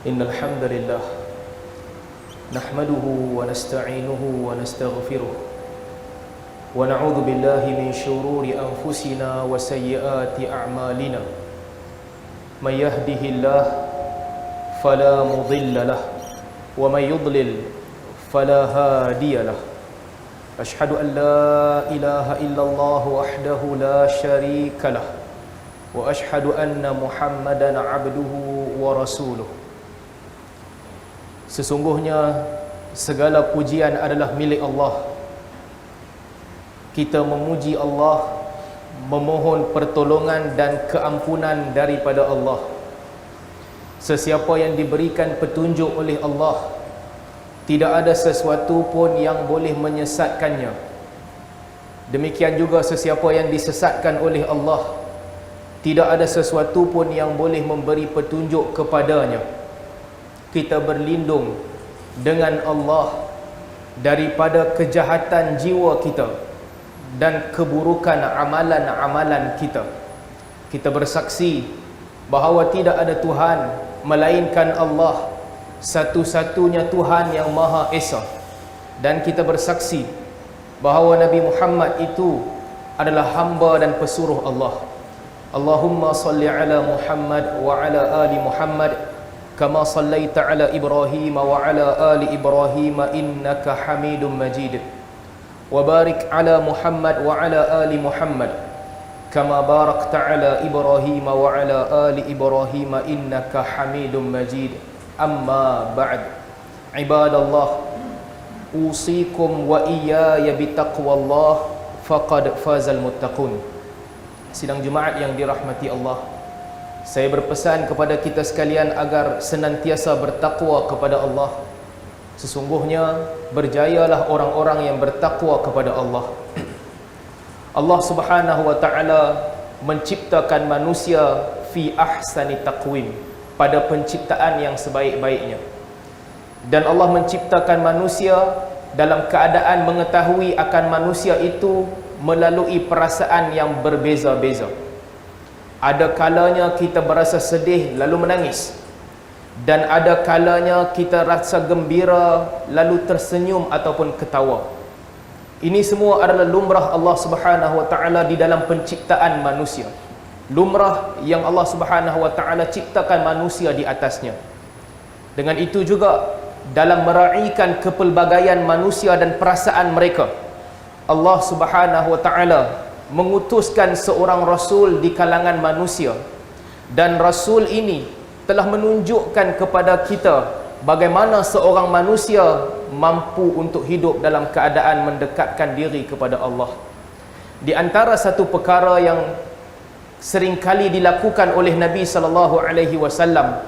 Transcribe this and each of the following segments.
إن الحمد لله نحمده ونستعينه ونستغفره ونعوذ بالله من شرور أنفسنا وسيئات أعمالنا من يهده الله فلا مضل له ومن يضلل فلا هادي له أشهد أن لا إله إلا الله وحده لا شريك له وأشهد أن محمدا عبده ورسوله. Sesungguhnya segala pujian adalah milik Allah. Kita memuji Allah, memohon pertolongan dan keampunan daripada Allah. Sesiapa yang diberikan petunjuk oleh Allah, tidak ada sesuatu pun yang boleh menyesatkannya. Demikian juga sesiapa yang disesatkan oleh Allah, tidak ada sesuatu pun yang boleh memberi petunjuk kepadanya. Kita berlindung dengan Allah daripada kejahatan jiwa kita dan keburukan amalan-amalan kita. Kita bersaksi bahawa tidak ada Tuhan melainkan Allah, satu-satunya Tuhan yang Maha Esa. Dan kita bersaksi bahawa Nabi Muhammad itu adalah hamba dan pesuruh Allah. Allahumma salli ala Muhammad wa ala ali Muhammad kama sallaita ala Ibrahim wa ala ali Ibrahim innaka Hamidum Majid. Wa barik ala Muhammad wa ala ali Muhammad kama barakta ala Ibrahim wa ala ali Ibrahim innaka Hamidum Majid. Amma ba'd. Ibadallah, usikum wa iyaya bitaqwallah faqad fazal muttaqun. Sidang Jumaat yang dirahmati Allah, saya berpesan kepada kita sekalian agar senantiasa bertakwa kepada Allah. Sesungguhnya berjayalah orang-orang yang bertakwa kepada Allah. Allah Subhanahu wa taala menciptakan manusia fi ahsani taqwim, pada penciptaan yang sebaik-baiknya. Dan Allah menciptakan manusia dalam keadaan mengetahui akan manusia itu melalui perasaan yang berbeza-beza. Ada kalanya kita berasa sedih lalu menangis, dan ada kalanya kita rasa gembira lalu tersenyum ataupun ketawa. Ini semua adalah lumrah Allah Subhanahu wa taala di dalam penciptaan manusia. Lumrah yang Allah Subhanahu wa taala ciptakan manusia di atasnya. Dengan itu juga dalam meraihkan kepelbagaian manusia dan perasaan mereka, Allah Subhanahu wa taala mengutuskan seorang rasul di kalangan manusia, dan rasul ini telah menunjukkan kepada kita bagaimana seorang manusia mampu untuk hidup dalam keadaan mendekatkan diri kepada Allah. Di antara satu perkara yang seringkali dilakukan oleh Nabi sallallahu alaihi wasallam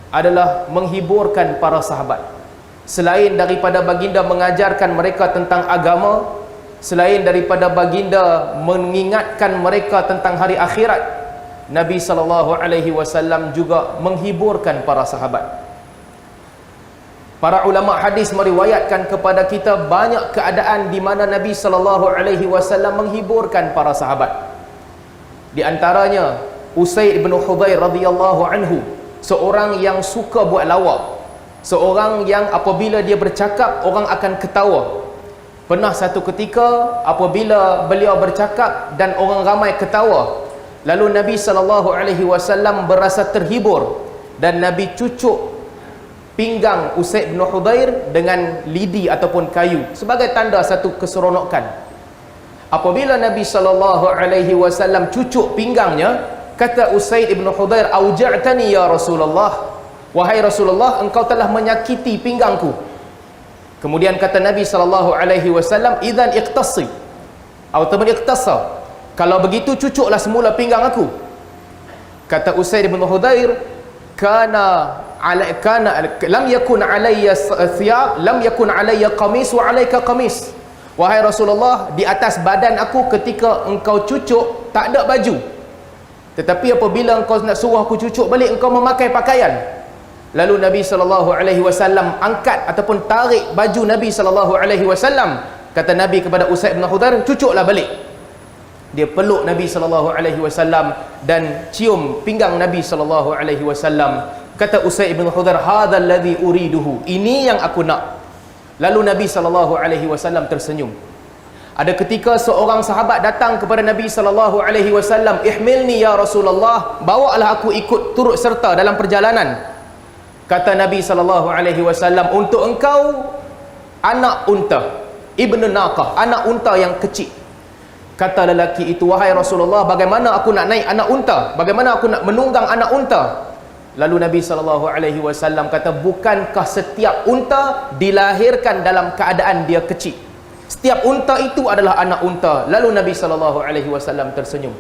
adalah menghiburkan para sahabat. Selain daripada baginda mengajarkan mereka tentang agama, selain daripada baginda mengingatkan mereka tentang hari akhirat, Nabi sallallahu alaihi wasallam juga menghiburkan para sahabat. Para ulama hadis meriwayatkan kepada kita banyak keadaan di mana Nabi sallallahu alaihi wasallam menghiburkan para sahabat. Di antaranya Usaid bin Hudhair radhiyallahu anhu, seorang yang suka buat lawak, seorang yang apabila dia bercakap orang akan ketawa. Pernah satu ketika apabila beliau bercakap dan orang ramai ketawa, lalu Nabi SAW berasa terhibur dan Nabi cucuk pinggang Usaid bin Hudhair dengan lidi ataupun kayu sebagai tanda satu keseronokan. Apabila Nabi SAW cucuk pinggangnya, kata Usaid bin Hudhair, "Auja'tani ya Rasulullah." Wahai Rasulullah, engkau telah menyakiti pinggangku. Kemudian kata Nabi SAW, "Idzan iqtasi ataupun iqtasa." Kalau begitu cucuklah semula pinggang aku. Kata Usaid bin Hudhair, lam yakun alayya thiyab, lam yakun alayya qamis wa alayka qamis. Wahai Rasulullah, di atas badan aku ketika engkau cucuk tak ada baju. Tetapi apabila engkau nak suruh aku cucuk balik, engkau memakai pakaian. Lalu Nabi SAW angkat ataupun tarik baju Nabi SAW. Kata Nabi kepada Usaid bin Hudhair, cucuklah balik. Dia peluk Nabi SAW dan cium pinggang Nabi SAW Kata Usaid bin Hudhair, hadzal ladzi uriduhu, ini yang aku nak. Lalu Nabi SAW tersenyum. Ada ketika seorang sahabat datang kepada Nabi SAW, ihmilni ya Rasulullah, bawalah aku ikut turut serta dalam perjalanan. Kata Nabi SAW, untuk engkau anak unta, ibnu naqah, anak unta yang kecil. Kata lelaki itu, wahai Rasulullah, bagaimana aku nak naik anak unta? Bagaimana aku nak menunggang anak unta? Lalu Nabi SAW kata, bukankah setiap unta dilahirkan dalam keadaan dia kecil? Setiap unta itu adalah anak unta. Lalu Nabi SAW tersenyum.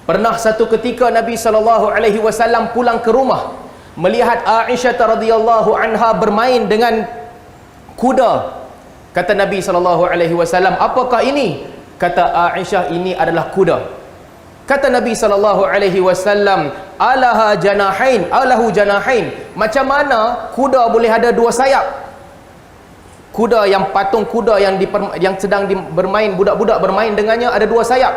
Pernah satu ketika Nabi SAW pulang ke rumah, melihat Aisyah radhiyallahu anha bermain dengan kuda. Kata Nabi SAW, apakah ini? Kata Aisyah, ini adalah kuda. Kata Nabi SAW, alaha janahain, alahu janahain, macam mana kuda boleh ada dua sayap? Kuda yang patung kuda yang sedang bermain, budak-budak bermain dengannya, ada dua sayap.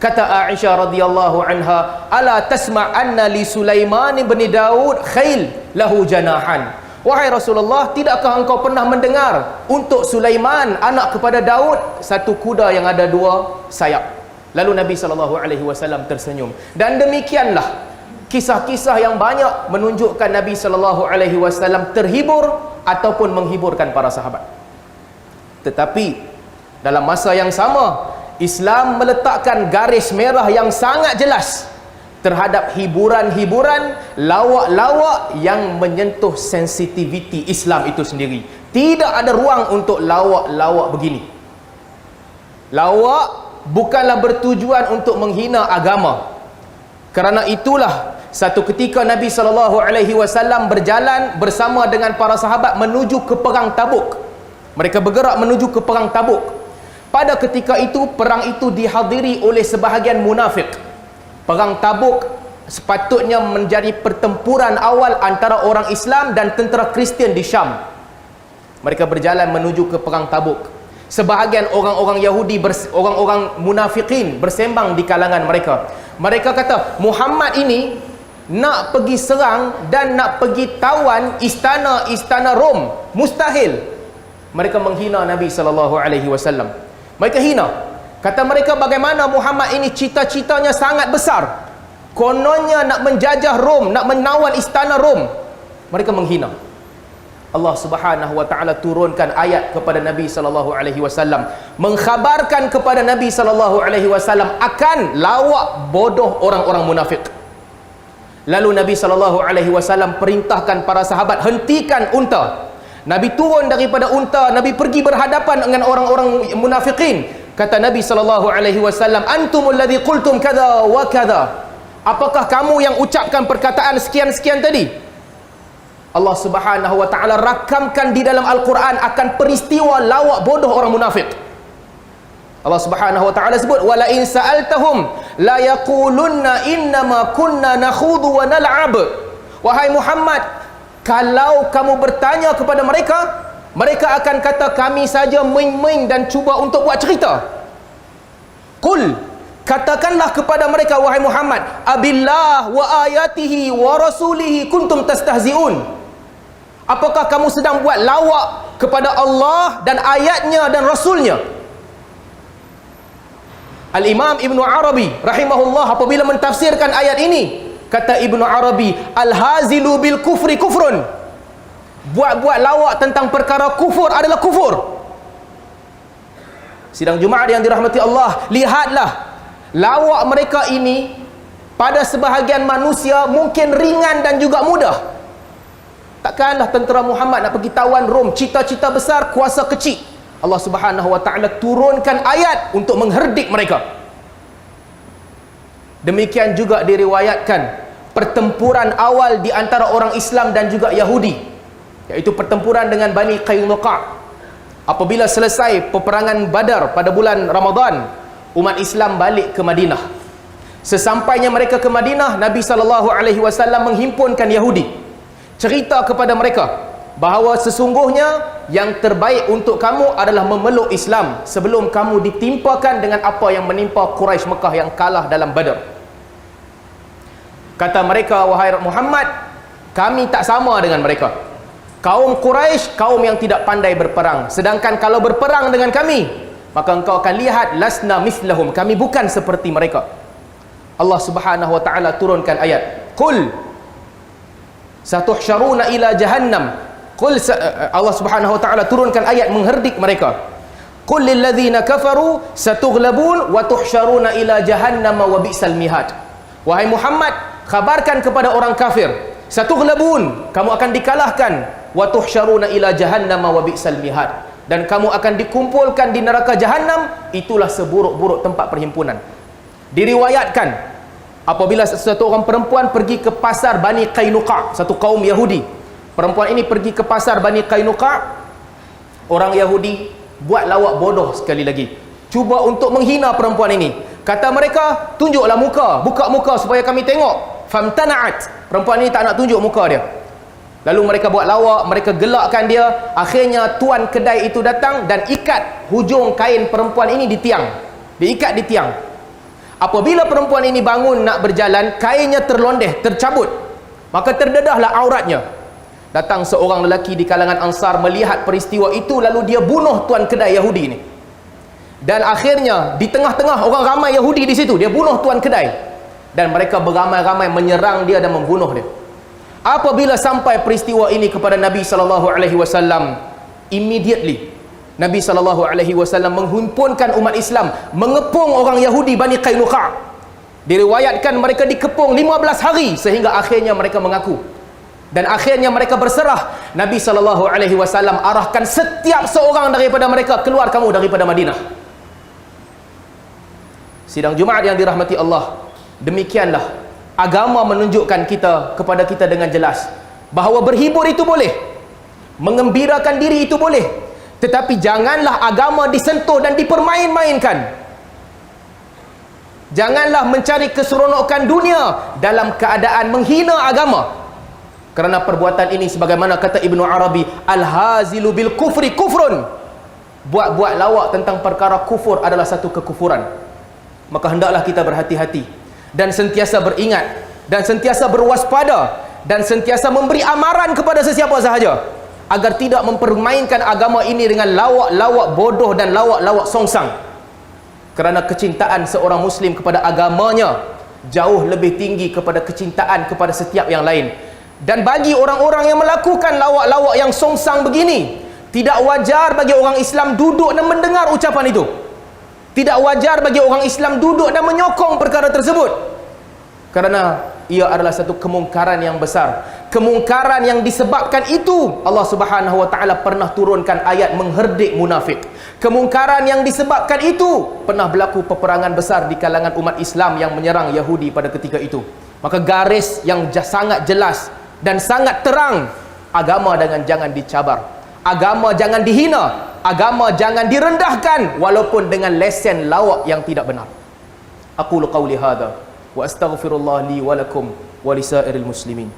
Kata Aisyah radhiyallahu anha, ala tasma' anna li Sulaiman bin Daud khail lahu janahan. Wahai Rasulullah, tidakkah engkau pernah mendengar untuk Sulaiman anak kepada Daud satu kuda yang ada dua sayap? Lalu Nabi SAW tersenyum. Dan demikianlah kisah-kisah yang banyak menunjukkan Nabi SAW terhibur ataupun menghiburkan para sahabat. Tetapi dalam masa yang sama, Islam meletakkan garis merah yang sangat jelas terhadap hiburan-hiburan, lawak-lawak yang menyentuh sensitiviti Islam itu sendiri. Tidak ada ruang untuk lawak-lawak begini. Lawak bukanlah bertujuan untuk menghina agama. Kerana itulah satu ketika Nabi SAW berjalan bersama dengan para sahabat menuju ke perang Tabuk. Mereka bergerak menuju ke perang Tabuk. Pada ketika itu, perang itu dihadiri oleh sebahagian munafik. Perang Tabuk sepatutnya menjadi pertempuran awal antara orang Islam dan tentera Kristian di Syam. Mereka berjalan menuju ke perang Tabuk. Sebahagian orang-orang Yahudi, orang-orang munafikin bersembang di kalangan mereka. Mereka kata, Muhammad ini nak pergi serang dan nak pergi tawan istana Rom. Mustahil. Mereka menghina Nabi SAW. Mereka hina. Kata mereka, bagaimana Muhammad ini cita-citanya sangat besar. Kononnya nak menjajah Rom, nak menawan istana Rom. Mereka menghina. Allah Subhanahu wa taala turunkan ayat kepada Nabi SAW, mengkhabarkan kepada Nabi SAW akan lawak bodoh orang-orang munafik. Lalu Nabi SAW perintahkan para sahabat, hentikan unta. Nabi turun daripada unta, Nabi pergi berhadapan dengan orang-orang munafikin. Kata Nabi SAW, antumul ladzi qultum kadza wa kadza. Apakah kamu yang ucapkan perkataan sekian-sekian tadi? Allah Subhanahu wa taala rakamkan di dalam Al-Quran akan peristiwa lawak bodoh orang munafik. Allah Subhanahu wa taala sebut, wala in sa'altahum la yaqulunna innama kunna nakhudu wa nal'ab. Wahai Muhammad, kalau kamu bertanya kepada mereka, mereka akan kata kami saja main-main dan cuba untuk buat cerita. Qul, katakanlah kepada mereka wahai Muhammad, abillah wa ayatihi wa rasulihi kuntum tastahzi'un. Apakah kamu sedang buat lawak kepada Allah dan ayatnya dan rasulnya? Al-Imam Ibn Arabi rahimahullah apabila mentafsirkan ayat ini, kata Ibn Arabi, al-hazilu bil kufri kufrun. Buat-buat lawak tentang perkara kufur adalah kufur. Sidang Jumaat yang dirahmati Allah, lihatlah lawak mereka ini pada sebahagian manusia mungkin ringan dan juga mudah. Takkanlah tentera Muhammad nak pergi tawan Rom, cita-cita besar, kuasa kecil. Allah Subhanahu wa taala turunkan ayat untuk mengherdik mereka. Demikian juga diriwayatkan pertempuran awal di antara orang Islam dan juga Yahudi, iaitu pertempuran dengan Bani Qainuqa. Apabila selesai peperangan Badar pada bulan Ramadan, umat Islam balik ke Madinah. Sesampainya mereka ke Madinah, Nabi SAW menghimpunkan Yahudi, cerita kepada mereka bahawa sesungguhnya yang terbaik untuk kamu adalah memeluk Islam sebelum kamu ditimpakan dengan apa yang menimpa Quraisy Mekah yang kalah dalam Badar. Kata mereka, wahai Muhammad, Kami tak sama dengan mereka. Kaum Quraisy kaum yang tidak pandai berperang, sedangkan kalau berperang dengan kami, maka engkau akan lihat lasna mislahum, kami bukan seperti mereka. Allah Subhanahu wa taala turunkan ayat, qul satuhsyaruna ila jahannam. Allah Subhanahu wa taala turunkan ayat mengherdik mereka. Qul lil ladzina kafaru satughlabun wa tuhsyaruna ila jahannam wa bi'sal mihad. Wahai Muhammad, khabarkan kepada orang kafir, satughlabun, kamu akan dikalahkan, wa tuhsyaruna ila jahannam wa bi'sal mihad, dan kamu akan dikumpulkan di neraka jahannam, itulah seburuk-buruk tempat perhimpunan. Diriwayatkan apabila satu orang perempuan pergi ke pasar Bani Qainuqa, satu kaum Yahudi. Perempuan ini pergi ke pasar Bani Qainuqa, orang Yahudi buat lawak bodoh sekali lagi, cuba untuk menghina perempuan ini. Kata mereka, tunjuklah muka, buka muka supaya kami tengok. Famtana'at, perempuan ini tak nak tunjuk muka dia. Lalu mereka buat lawak, mereka gelakkan dia. Akhirnya tuan kedai itu datang dan ikat hujung kain perempuan ini di tiang, diikat di tiang. Apabila perempuan ini bangun nak berjalan, kainnya terlondeh, tercabut, maka terdedahlah auratnya. Datang seorang lelaki di kalangan Ansar melihat peristiwa itu, lalu dia bunuh tuan kedai Yahudi ini. Dan akhirnya di tengah-tengah orang ramai Yahudi di situ, dia bunuh tuan kedai, dan mereka beramai-ramai menyerang dia dan membunuh dia. Apabila sampai peristiwa ini kepada Nabi SAW, immediately Nabi SAW menghimpunkan umat Islam, mengepung orang Yahudi Bani Qainuqa. Diriwayatkan mereka dikepung 15 hari sehingga akhirnya mereka mengaku. Dan akhirnya mereka berserah. Nabi SAW arahkan setiap seorang daripada mereka, keluar kamu daripada Madinah. Sidang Jumaat yang dirahmati Allah, demikianlah agama menunjukkan kepada kita dengan jelas bahawa berhibur itu boleh, mengembirakan diri itu boleh, tetapi janganlah agama disentuh dan dipermain-mainkan. Janganlah mencari keseronokan dunia dalam keadaan menghina agama. Kerana perbuatan ini, sebagaimana kata Ibnu Arabi, al-hazilu bil kufri kufrun, buat-buat lawak tentang perkara kufur adalah satu kekufuran. Maka hendaklah kita berhati-hati dan sentiasa beringat dan sentiasa berwaspada dan sentiasa memberi amaran kepada sesiapa sahaja agar tidak mempermainkan agama ini dengan lawak-lawak bodoh dan lawak-lawak songsang. Kerana kecintaan seorang muslim kepada agamanya jauh lebih tinggi kepada kecintaan kepada setiap yang lain. Dan bagi orang-orang yang melakukan lawak-lawak yang songsang begini, tidak wajar bagi orang Islam duduk dan mendengar ucapan itu. Tidak wajar bagi orang Islam duduk dan menyokong perkara tersebut, kerana ia adalah satu kemungkaran yang besar. Kemungkaran yang disebabkan itu Allah Subhanahu wa taala pernah turunkan ayat mengherdik munafik. Kemungkaran yang disebabkan itu pernah berlaku peperangan besar di kalangan umat Islam yang menyerang Yahudi pada ketika itu. Maka garis yang sangat jelas dan sangat terang, agama jangan dicabar, agama jangan dihina, agama jangan direndahkan walaupun dengan lesen lawak yang tidak benar. Aqulu qawli hadha wa astaghfirullah li wa lakum wa lisairil muslimin.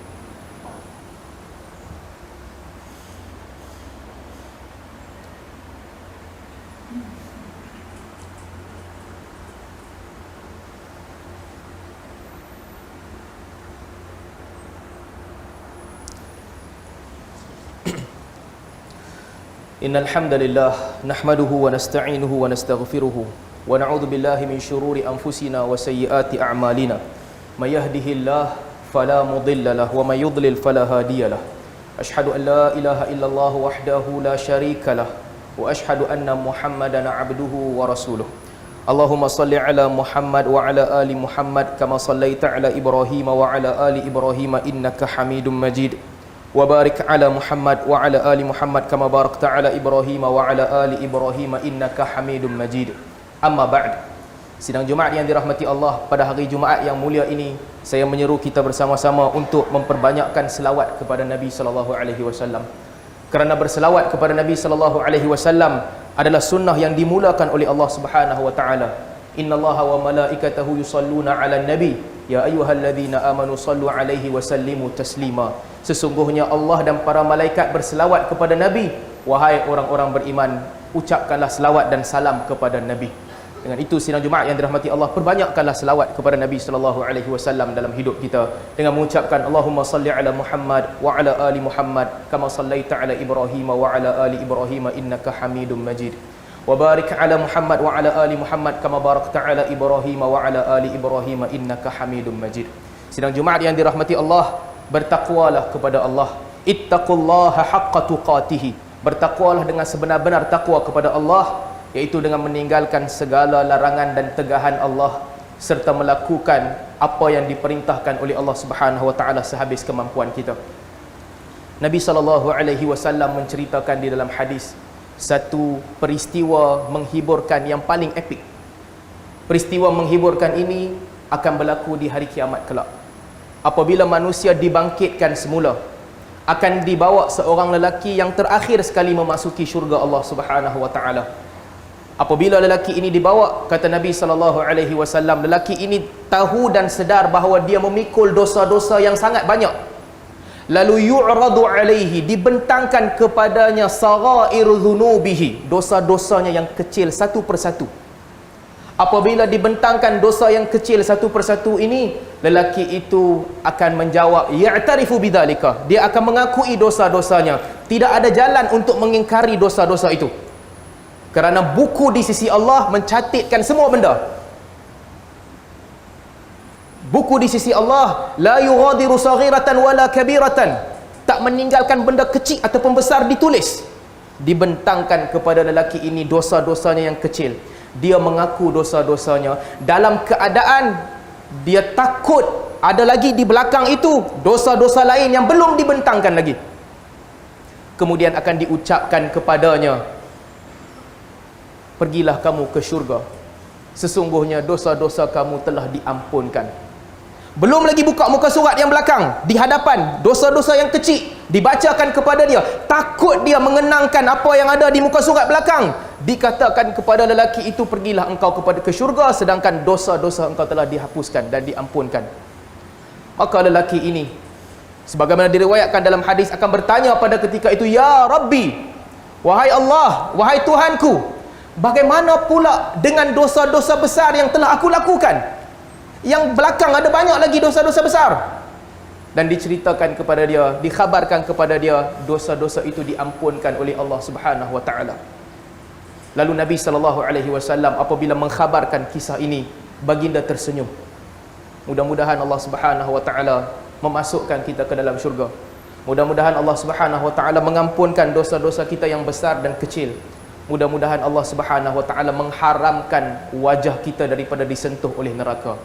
Innal hamdalillah nahmaduhu wa nasta'inuhu wa nastaghfiruhu wa na'udzu billahi min shururi anfusina wa sayyiati a'malina. May yahdihillahu fala mudilla lahu wa may yudlil fala hadiya lahu. Ashhadu an la ilaha illallah wahdahu la syarika lahu wa ashhadu anna Muhammadan 'abduhu wa rasuluh. Allahumma salli ala Muhammad wa ala ali Muhammad kama sallaita ala Ibrahim wa ala ali Ibrahim innaka Hamidum Majid. Wa barik ala Muhammad wa ala ali Muhammad kama barakta ala Ibrahim wa ala ali Ibrahim innaka Hamidum Majid. Amma ba'd. Sidang Jumaat yang dirahmati Allah, pada hari Jumaat yang mulia ini saya menyeru kita bersama-sama untuk memperbanyakkan selawat kepada Nabi sallallahu alaihi wasallam. Kerana berselawat kepada Nabi sallallahu alaihi wasallam adalah sunnah yang dimulakan oleh Allah Subhanahu wa taala. Innallaha wa malaikatahu yusalluna 'alan nabi ya ayyuhalladzina amanu sallu 'alaihi wa sallimu taslima. Sesungguhnya Allah dan para malaikat berselawat kepada Nabi. Wahai orang-orang beriman, ucapkanlah selawat dan salam kepada Nabi. Dengan itu sidang Jumaat yang dirahmati Allah, perbanyakkanlah selawat kepada Nabi sallallahu alaihi wasallam dalam hidup kita dengan mengucapkan Allahumma salli ala Muhammad wa ala ali Muhammad kama sallaita ala Ibrahim wa ala ali Ibrahim innaka Hamidum Majid. Wa barik ala Muhammad wa ala ali Muhammad kama barakta ala Ibrahim wa ala ali Ibrahim innaka Hamidum Majid. Sidang Jumaat yang dirahmati Allah, bertakwalah kepada Allah. Ittaqullaha haqqa tuqatih. Bertakwalah dengan sebenar-benar takwa kepada Allah, iaitu dengan meninggalkan segala larangan dan tegahan Allah serta melakukan apa yang diperintahkan oleh Allah Subhanahu wa taala sehabis kemampuan kita. Nabi sallallahu alaihi wasallam menceritakan di dalam hadis satu peristiwa menghiburkan yang paling epik. Peristiwa menghiburkan ini akan berlaku di hari kiamat kelak. Apabila manusia dibangkitkan semula, akan dibawa seorang lelaki yang terakhir sekali memasuki syurga Allah Subhanahu wa taala. Apabila lelaki ini dibawa, kata Nabi sallallahu alaihi wasallam, lelaki ini tahu dan sedar bahawa dia memikul dosa-dosa yang sangat banyak. Lalu yu'radu alaihi, dibentangkan kepadanya saghairu dzunubihi, dosa-dosanya yang kecil satu persatu. Apabila dibentangkan dosa yang kecil satu persatu ini, lelaki itu akan menjawab ya'tarifu bidzalika, dia akan mengakui dosa-dosanya. Tidak ada jalan untuk mengingkari dosa-dosa itu, kerana buku di sisi Allah mencatatkan semua benda. Buku di sisi Allah la yughadiru saghiratan wala kabiratan, tak meninggalkan benda kecil ataupun besar ditulis. Dibentangkan kepada lelaki ini dosa-dosanya yang kecil. Dia mengaku dosa-dosanya dalam keadaan dia takut ada lagi di belakang itu dosa-dosa lain yang belum dibentangkan lagi. Kemudian akan diucapkan kepadanya, pergilah kamu ke syurga, sesungguhnya dosa-dosa kamu telah diampunkan. Belum lagi buka muka surat yang belakang, di hadapan dosa-dosa yang kecil dibacakan kepada dia. Takut dia mengenangkan apa yang ada di muka surat belakang. Dikatakan kepada lelaki itu, pergilah engkau kepada ke syurga, sedangkan dosa-dosa engkau telah dihapuskan dan diampunkan. Maka lelaki ini, sebagaimana diriwayatkan dalam hadis, akan bertanya pada ketika itu, ya Rabbi, wahai Allah, wahai Tuhanku, bagaimana pula dengan dosa-dosa besar yang telah aku lakukan? Yang belakang ada banyak lagi dosa-dosa besar. Dan diceritakan kepada dia, dikhabarkan kepada dia, dosa-dosa itu diampunkan oleh Allah Subhanahu wa taala. Lalu Nabi sallallahu alaihi wasallam apabila mengkhabarkan kisah ini, baginda tersenyum. Mudah-mudahan Allah Subhanahu wa taala memasukkan kita ke dalam syurga. Mudah-mudahan Allah Subhanahu wa taala mengampunkan dosa-dosa kita yang besar dan kecil. Mudah-mudahan Allah Subhanahu wa taala mengharamkan wajah kita daripada disentuh oleh neraka.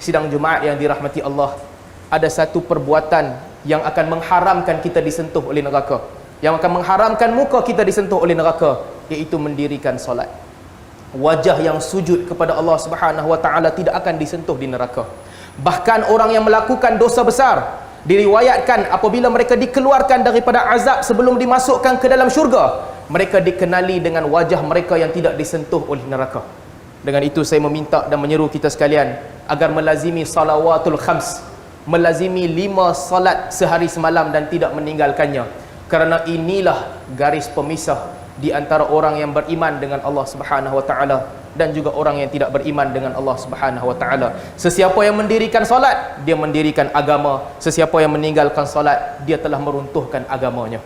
Sidang Jumaat yang dirahmati Allah, ada satu perbuatan yang akan mengharamkan kita disentuh oleh neraka, yang akan mengharamkan muka kita disentuh oleh neraka, iaitu mendirikan solat. Wajah yang sujud kepada Allah Subhanahu wa taala tidak akan disentuh di neraka. Bahkan orang yang melakukan dosa besar, diriwayatkan apabila mereka dikeluarkan daripada azab sebelum dimasukkan ke dalam syurga, mereka dikenali dengan wajah mereka yang tidak disentuh oleh neraka. Dengan itu saya meminta dan menyeru kita sekalian agar melazimi salawatul khams, melazimi 5 salat sehari semalam dan tidak meninggalkannya, kerana inilah garis pemisah di antara orang yang beriman dengan Allah Subhanahu wa taala dan juga orang yang tidak beriman dengan Allah Subhanahu wa taala. Sesiapa yang mendirikan solat, dia mendirikan agama. Sesiapa yang meninggalkan solat, dia telah meruntuhkan agamanya.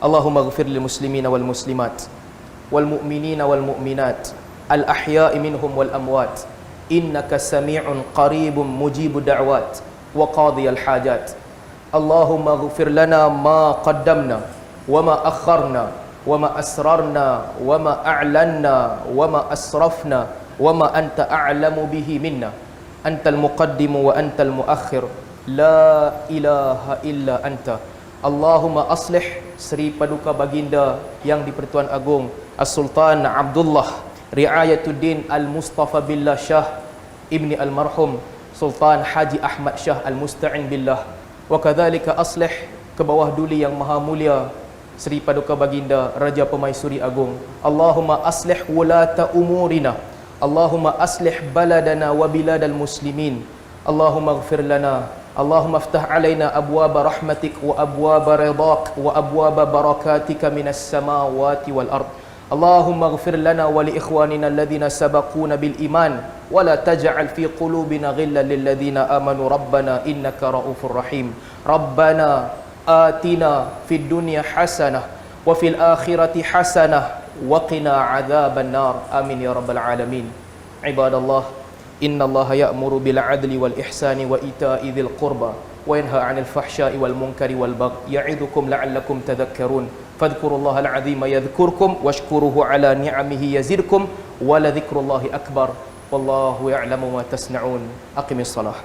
Allahumma ighfir lil muslimina wal muslimat wal mu'minina wal mu'minat al ahya'i minhum wal amwat, innaka sami'un qaribun mujibud da'wat wa qadiyal hajat. Allahumma ighfir lana ma qaddamna wa ma akharna wa ma asrarna wa ma a'lanna wa ma asrafna wa ma anta a'lamu bihi minna, antal muqaddimu wa antal muakhir, la ilaha illa anta. Allahumma aslih Sri Paduka Baginda yang di-Pertuan Agong As-Sultan Abdullah Riayatuddin Al-Mustafa Billah Shah Ibni Al-Marhum Sultan Haji Ahmad Shah Al-Musta'in Billah, wa kadzalika aslih ke bawah duli yang maha mulia Sri Paduka Baginda Raja Pemaisuri Agung. Allahumma aslih wulata umurina, Allahumma aslih baladana wa biladal muslimin, Allahumma ighfir lana, Allahumma aftah alaina abwaba rahmatik wa abwaba ridak wa abwaba barakatika minas samawati wal ard. Allahumma ighfir lana wa li ikhwanina alladhina sabaquna bil iman wa la taj'al fi qulubina ghillan lil ladzina amanu rabbana innaka raufur rahim. Rabbana atina fid dunya hasanah wa fil akhirati hasanah wa qina adzaban nar. Amin ya rabbal alamin. Ibadallah, innallaha ya'muru bil 'adli wal ihsani wa ita'i dzil qurba wa yanha 'anil fahsya'i wal munkari wal baghi ya'idukum la'allakum tadhakkarun. Fadhkurullaha al-'azima yadhkurkum washkuruhu 'ala ni'amihi yazidkum wa la dzikrullahi akbar. Wallahu ya'lamu ma tasna'un. Aqimis shalah.